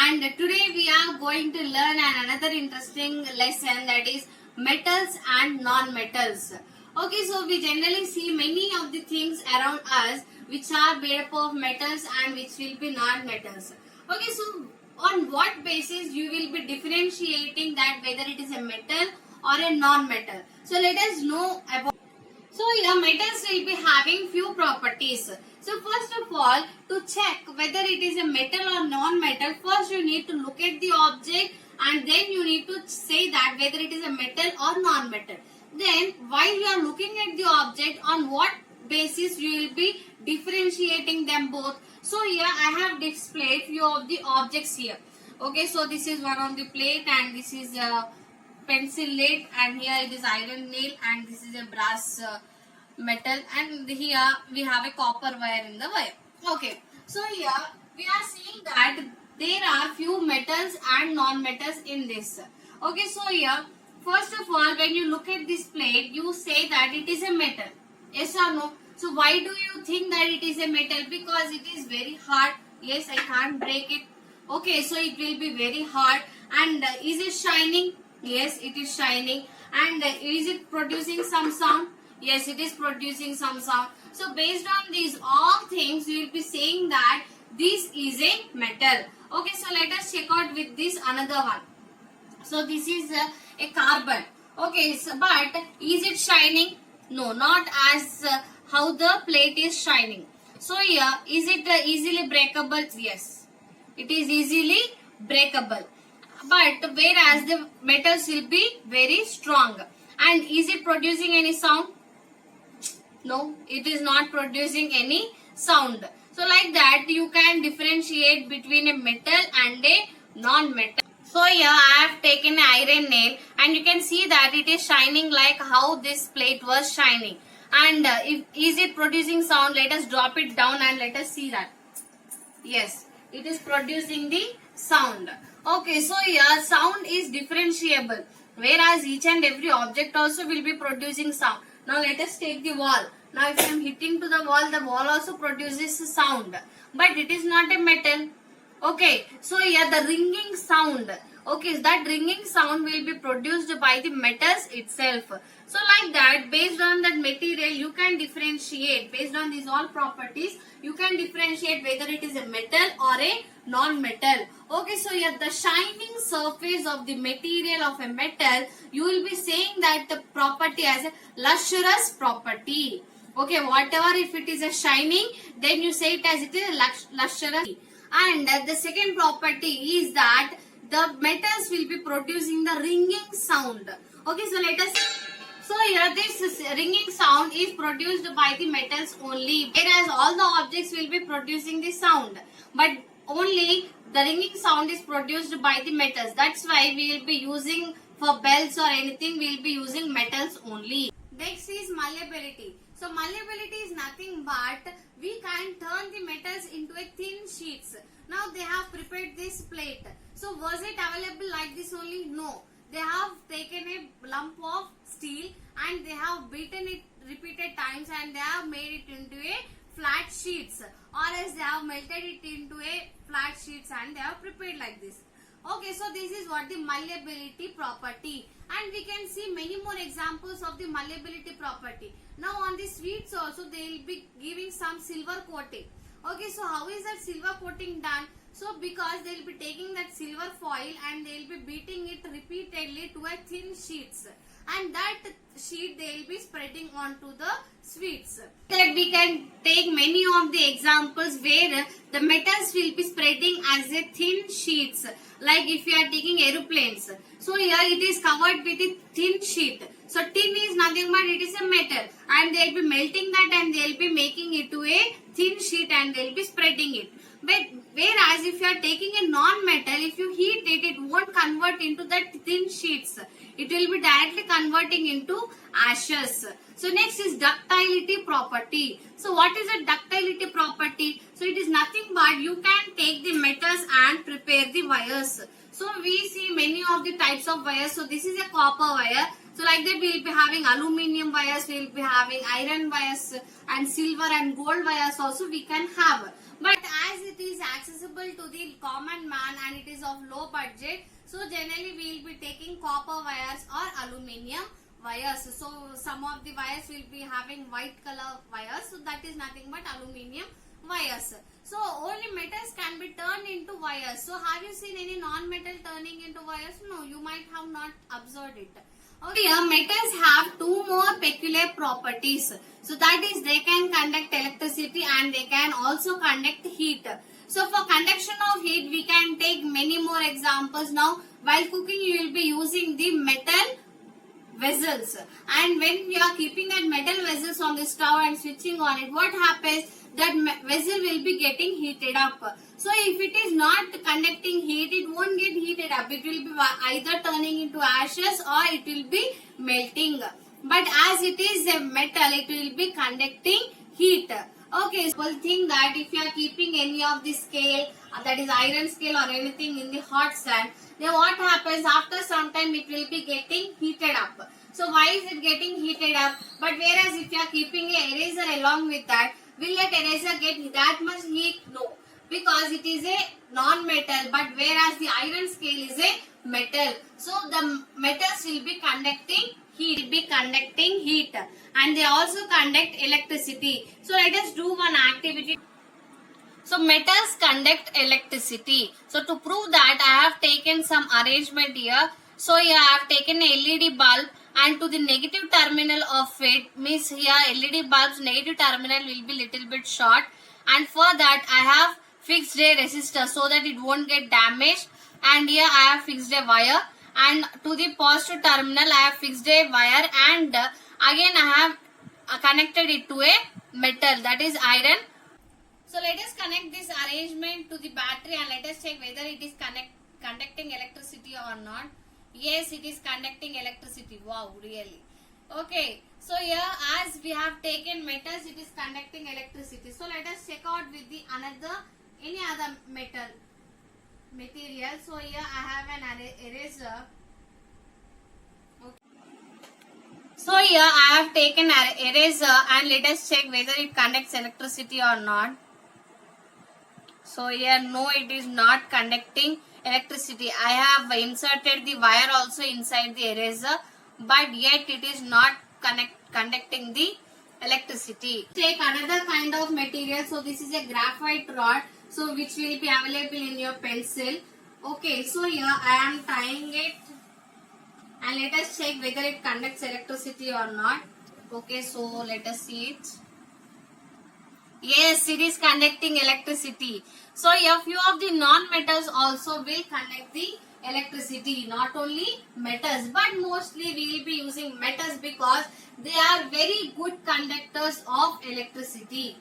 and today we are going to learn another interesting lesson, that is metals and non-metals. Okay, so we generally see many of the things around us which are made up of metals and which will be non-metals. Okay, so on what basis you will be differentiating that whether it is a metal or a non-metal? So let us know about. So here metals will be having few properties. So first of all, to check whether it is a metal or non-metal, first you need to look at the object and then you need to say that whether it is a metal or non-metal. Then while you are looking at the object, on what basis you will be differentiating them both. So here I have displayed few of the objects here. Okay, so this is one on the plate and this is a pencil lead, and here it is iron nail, and this is a brass metal, and here we have a copper wire in the wire. Okay, so here we are seeing that there are few metals and non-metals in this. Okay, so here first of all, when you look at this plate, you say that it is a metal. Yes or no? So why do you think that it is a metal? Because it is very hard. Yes, I can't break it. Okay, so it will be very hard. And is it shining? Yes, it is shining. And is it producing some sound? Yes, it is producing some sound. So based on these all things, we will be saying that this is a metal. Okay, so let us check out with this another one. So this is a carbon. Okay, so, but is it shining? No, not as how the plate is shining. So here, is it easily breakable? Yes, it is easily breakable. But whereas the metals will be very strong. And is it producing any sound? No, it is not producing any sound. So like that you can differentiate between a metal and a non-metal. So here I have taken an iron nail and you can see that it is shining like how this plate was shining. And is it producing sound? Let us drop it down and let us see that. Yes, it is producing the sound. Okay, so here sound is differentiable, whereas each and every object also will be producing sound. Now let us take the wall. Now if I am hitting to the wall also produces sound. But it is not a metal. Okay, so here the ringing sound. Okay, that ringing sound will be produced by the metals itself. So like that, based on that material, you can differentiate. Based on these all properties, you can differentiate whether it is a metal or a non-metal. Okay, so here the shining surface of the material of a metal, you will be saying that the property as a lustrous property. Okay, whatever if it is a shining, then you say it as it is a lustrous. And the second property is that the metals will be producing the ringing sound. Okay, so let us. So here this ringing sound is produced by the metals only, whereas all the objects will be producing the sound. But only the ringing sound is produced by the metals. That's why we will be using for bells or anything, we will be using metals only. Next is malleability. So malleability is nothing but we can turn the metals into a thin sheets. Now they have prepared this plate. So was it available like this only? No. They have taken a lump of steel and they have beaten it repeated times and they have made it into a flat sheets, or else they have melted it into a flat sheets and they have prepared like this. Okay, so this is what the malleability property, and we can see many more examples of the malleability property. Now on the sweets also they will be giving some silver coating. Okay, so how is that silver coating done? So because they will be taking that silver foil and they will be beating it repeatedly to a thin sheets, and that sheet they will be spreading onto the sweets. That we can take many of the examples where the metals will be spreading as a thin sheets. Like if you are taking aeroplanes, so here it is covered with a thin sheet. So tin is nothing but it is a metal, and they will be melting that and they will be making it to a thin sheet and they will be spreading it. But whereas if you are taking a non-metal, if you heat it, it won't convert into that thin sheets. It will be directly converting into ashes. So next is ductility property. So what is a ductility property? So it is nothing but you can take the metals and prepare the wires. So we see many of the types of wires. So this is a copper wire. So like that we will be having aluminium wires, we will be having iron wires and silver and gold wires also we can have. But as it is accessible to the common man and it is of low budget, so generally we will be taking copper wires or aluminium wires. So some of the wires will be having white color wires, so that is nothing but aluminium wires. So only metals can be turned into wires. So have you seen any non-metal turning into wires? No, you might have not observed it. Okay, here metals have two more peculiar properties. So that is they can conduct electricity and they can also conduct heat. So for conduction of heat we can take many more examples. Now while cooking you will be using the metal vessels, and when you are keeping that metal vessels on the stove and switching on it, what happens, that vessel will be getting heated up. So if it is not conducting heat, it won't get heated up. It will be either turning into ashes or it will be melting. But as it is a metal, it will be conducting heat. Okay, so people think that if you are keeping any of the scale, that is iron scale or anything in the hot stand, then what happens, after some time it will be getting heated up. So why is it getting heated up? But whereas if you are keeping a eraser along with that, will that eraser get that much heat? No, because it is a non-metal, but whereas the iron scale is a metal. So the metals will be conducting heat, and they also conduct electricity. So let us do one activity. So metals conduct electricity. So to prove that, I have taken some arrangement here. So here I have taken a LED bulb, and to the negative terminal of it, means here LED bulb's negative terminal will be little bit short, and for that I have fixed a resistor so that it won't get damaged, and here I have fixed a wire, and to the positive terminal I have fixed a wire, and again I have connected it to a metal, that is iron. So let us connect this arrangement to the battery and let us check whether it is conducting electricity or not. Yes, it is conducting electricity. Wow, really. Okay, so here as we have taken metals, it is conducting electricity. So let us check out with the any other material. So here I have an eraser. Okay. So here I have taken an eraser and let us check whether it conducts electricity or not. So here no, it is not conducting electricity. I have inserted the wire also inside the eraser, but yet it is not conducting the electricity. Take another kind of material. So this is a graphite rod, so which will be available in your pencil. Okay, so here I am tying it, and let us check whether it conducts electricity or not. Okay, so let us see it. Yes, it is conducting electricity. So a few of the non-metals also will conduct the electricity, not only metals, but mostly we will be using metals because they are very good conductors of electricity.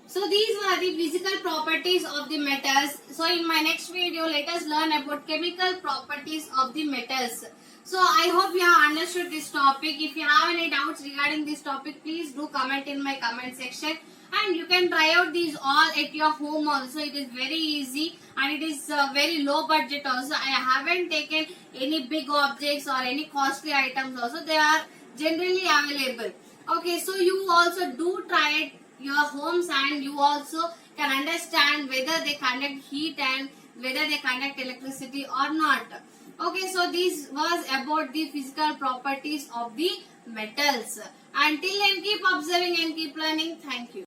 So these were the physical properties of the metals. So in my next video, let us learn about chemical properties of the metals. So I hope you have understood this topic. If you have any doubts regarding this topic, please do comment in my comment section. And you can try out these all at your home also. It is very easy and it is very low budget also. I haven't taken any big objects or any costly items also. They are generally available. Okay, so you also do try it your homes and you also can understand whether they conduct heat and whether they conduct electricity or not. Okay, so this was about the physical properties of the metals. Until then, keep observing and keep learning. Thank you.